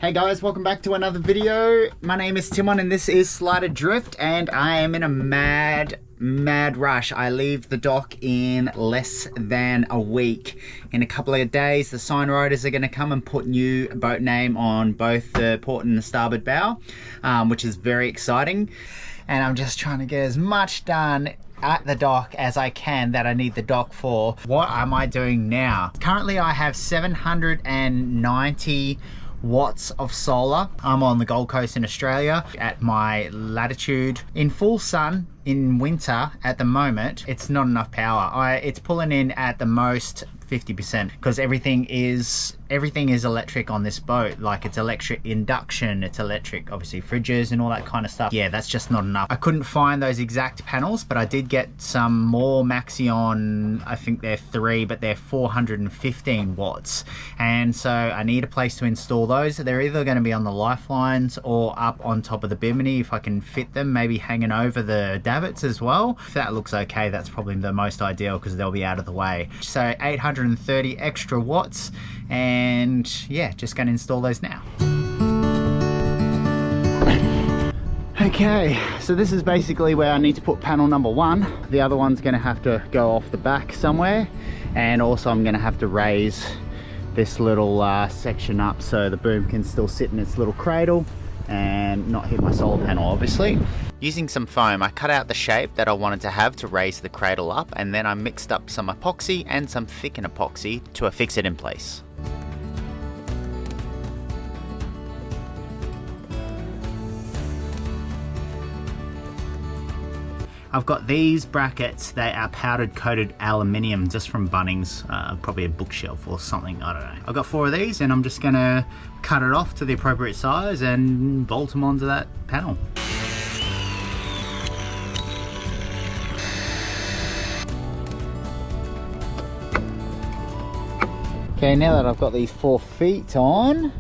Hey guys, welcome back to another video. My name is Tymon and this is Slider Drift, and I am in a mad rush. I leave the dock in less than a week. In a couple of days, the sign riders are going to come and put new boat name on both the port and the starboard bow, which is very exciting. And I'm just trying to get as much done at the dock as I can that I need the dock for. What am I doing now? Currently I have 790 watts of solar. I'm on the Gold Coast in Australia at my latitude. In full sun in winter at the moment, it's not enough power. It's pulling in at the most 50% because everything is electric on this boat. Like, it's electric induction, it's electric obviously fridges and all that kind of stuff. Yeah, that's just not enough. I couldn't find those exact panels, but I did get some more maxeon. I think they're 3, but they're 415 watts, and so I need a place to install those. They're either going to be on the lifelines or up on top of the bimini if I can fit them, maybe hanging over the davits as well. If that looks okay, that's probably the most ideal because they'll be out of the way. So 830 extra watts, and yeah, just going to install those now. Okay, so this is basically where I need to put panel number 1. The other one's going to have to go off the back somewhere, and also I'm going to have to raise this little section up so the boom can still sit in its little cradle and not hit my solar panel, obviously. Using some foam, I cut out the shape that I wanted to have to raise the cradle up, and then I mixed up some epoxy and some thickened epoxy to affix it in place. I've got these brackets. They are powdered coated aluminium, just from Bunnings, probably a bookshelf or something, I don't know. I've got 4 of these and I'm just gonna cut it off to the appropriate size and bolt them onto that panel. Okay, now that I've got these 4 feet on,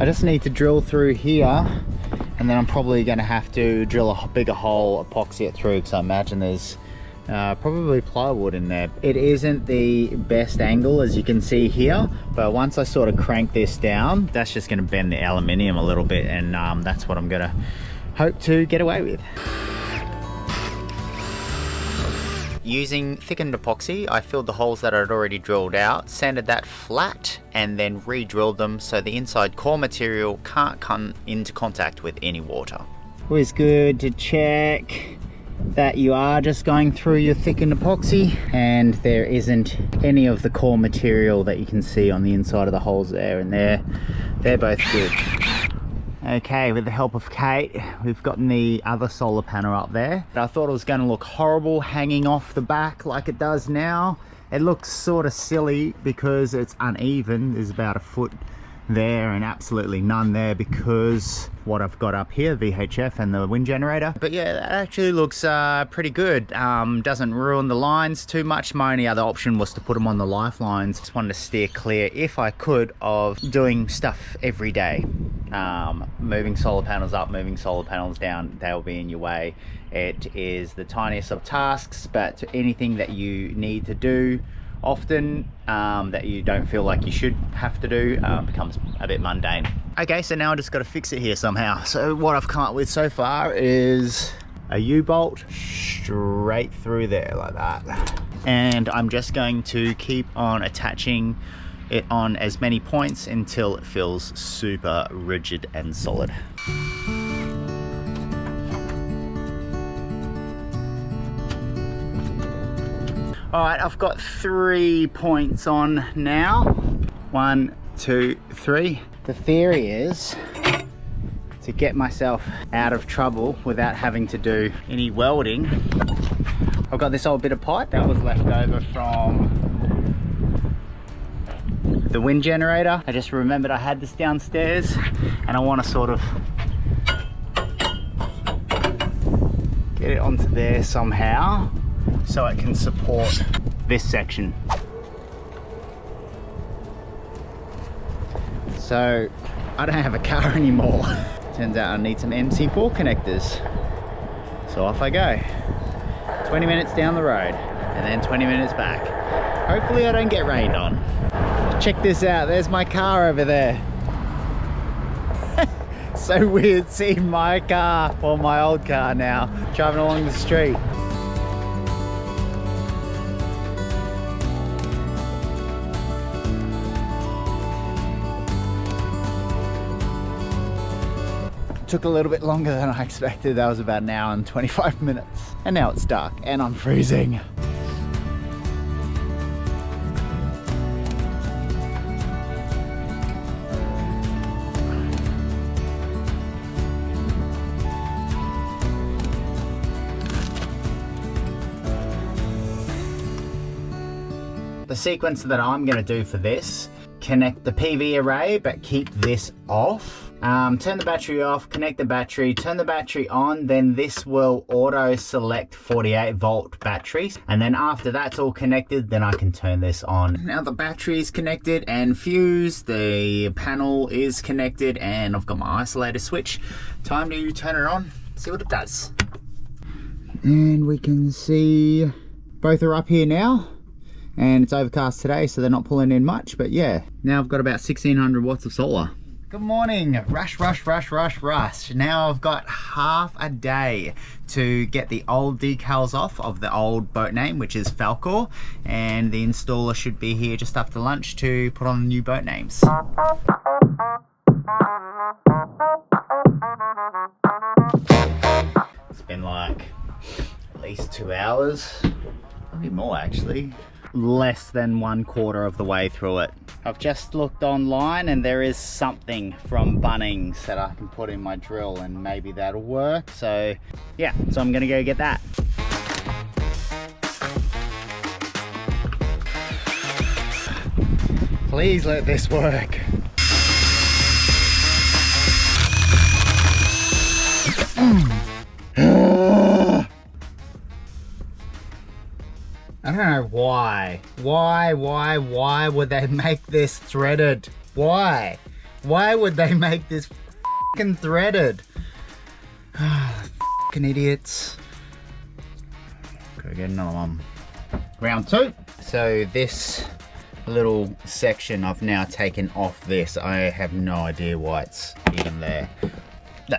I just need to drill through here, and then I'm probably going to have to drill a bigger hole, epoxy it through, because I imagine there's probably plywood in there. It isn't the best angle, as you can see here, but once I sort of crank this down, that's just going to bend the aluminium a little bit, and that's what I'm going to hope to get away with. Using thickened epoxy, I filled the holes that I'd already drilled out, sanded that flat, and then re-drilled them so the inside core material can't come into contact with any water. Always good to check that you are just going through your thickened epoxy and there isn't any of the core material that you can see on the inside of the holes there, and they're both good. Okay, with the help of Kate, we've gotten the other solar panel up there. I thought it was going to look horrible hanging off the back like it does now. It looks sort of silly because it's uneven. There's about a foot there and absolutely none there because what I've got up here, VHF and the wind generator. But yeah, that actually looks pretty good. Doesn't ruin the lines too much. My only other option was to put them on the lifelines. Just wanted to steer clear, if I could, of doing stuff every day. Moving solar panels up, moving solar panels down, they'll be in your way. It is the tiniest of tasks, but anything that you need to do often that you don't feel like you should have to do becomes a bit mundane. Okay, so now I just got to fix it here somehow. So what I've come up with so far is a U-bolt straight through there like that, and I'm just going to keep on attaching it on as many points until it feels super rigid and solid. Alright, I've got 3 points on now. 1, 2, 3. The theory is to get myself out of trouble without having to do any welding. I've got this old bit of pipe that was left over from the wind generator. I just remembered I had this downstairs and I want to sort of get it onto there somehow so it can support this section. So I don't have a car anymore. Turns out I need some MC4 connectors. So off I go. 20 minutes down the road and then 20 minutes back. Hopefully I don't get rained on. Check this out, there's my car over there. So weird seeing my car, or my old car now, driving along the street. Took a little bit longer than I expected. That was about an hour and 25 minutes. And now it's dark and I'm freezing. The sequence that I'm going to do for this, connect the PV array but keep this off. Turn the battery off, connect the battery, turn the battery on, then this will auto select 48 volt batteries, and then after that's all connected, then I can turn this on. Now the battery is connected and fused, the panel is connected, and I've got my isolator switch. Time to turn it on, see what it does. And we can see both are up here now, and it's overcast today so they're not pulling in much, but yeah, now I've got about 1600 watts of solar. Good morning. Rush. Now I've got half a day to get the old decals off of the old boat name, which is Falkor, and the installer should be here just after lunch to put on the new boat names. It's been like at least 2 hours, maybe more actually. Less than 1/4 of the way through it. I've just looked online and there is something from Bunnings that I can put in my drill and maybe that'll work. So yeah, so I'm gonna go get that. Please let this work. I don't know why. Why would they make this threaded? Why? Why would they make this fucking threaded? Fucking idiots. Go get another one. Round 2. So this little section I've now taken off this. I have no idea why it's even there. No,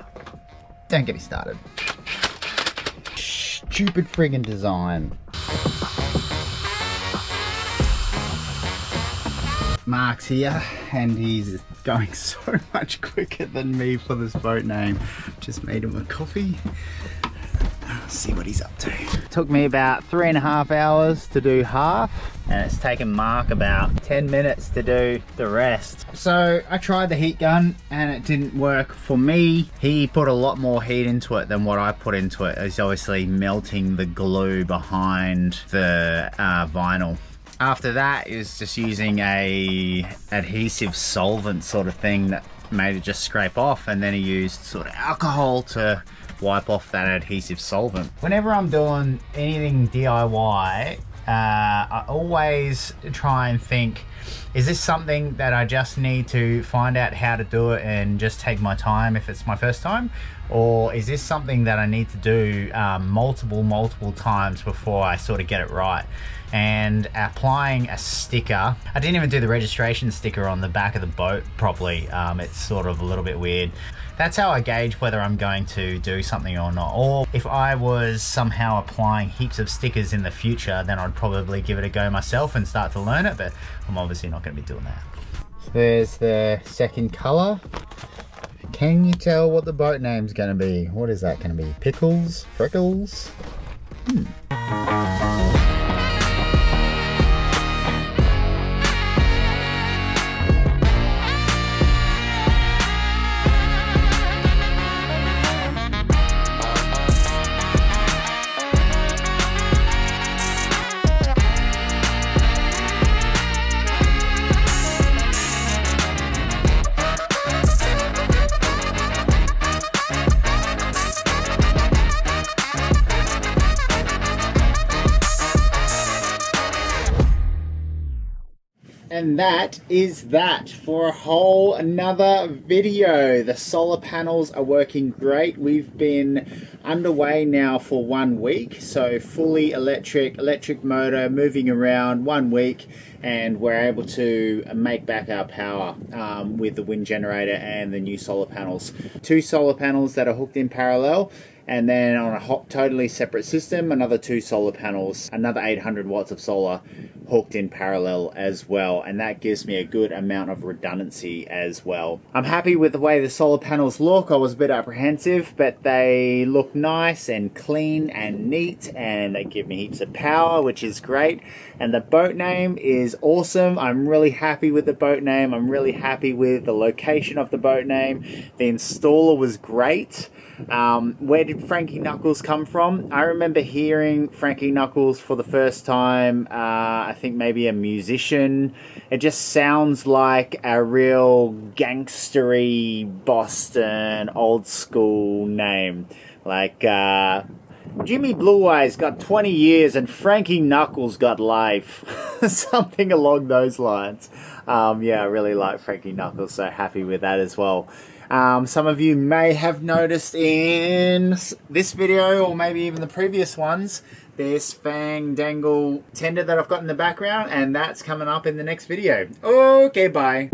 don't get me started. Stupid friggin' design. Mark's here and he's going so much quicker than me for this boat name. Just made him a coffee. See what he's up to. Took me about 3.5 hours to do half, and it's taken Mark about 10 minutes to do the rest. So I tried the heat gun and it didn't work for me. He put a lot more heat into it than what I put into it. It's obviously melting the glue behind the vinyl. After that, it was just using a adhesive solvent sort of thing that made it just scrape off, and then he used sort of alcohol to wipe off that adhesive solvent. Whenever I'm doing anything DIY, I always try and think, is this something that I just need to find out how to do it and just take my time if it's my first time? Or is this something that I need to do multiple times before I sort of get it right? And applying a sticker, I didn't even do the registration sticker on the back of the boat properly. It's sort of a little bit weird. That's how I gauge whether I'm going to do something or not. Or if I was somehow applying heaps of stickers in the future, then I'd probably give it a go myself and start to learn it, but I'm obviously not going to be doing that. So there's the second color. Can you tell what the boat name's going to be? What is that going to be? Pickles? Freckles? And that is that for a whole another video. The solar panels are working great. We've been underway now for 1 week, so fully electric motor moving around 1 week, and we're able to make back our power with the wind generator and the new solar panels. 2 solar panels that are hooked in parallel, and then on a totally separate system, another 2 solar panels, another 800 watts of solar hooked in parallel as well, and that gives me a good amount of redundancy as well. I'm happy with the way the solar panels look. I was a bit apprehensive, but they look nice and clean and neat, and they give me heaps of power, which is great. And the boat name is awesome. I'm really happy with the boat name. I'm really happy with the location of the boat name. The installer was great. Where did Frankie Knuckles come from? I remember hearing Frankie Knuckles for the first time, I think maybe a musician. It just sounds like a real gangstery Boston old school name. Like Jimmy Blue Eyes got 20 years and Frankie Knuckles got life. Something along those lines. Yeah, I really like Frankie Knuckles, so happy with that as well. Some of you may have noticed in this video, or maybe even the previous ones, this fang dangle tender that I've got in the background, and that's coming up in the next video. Okay, bye.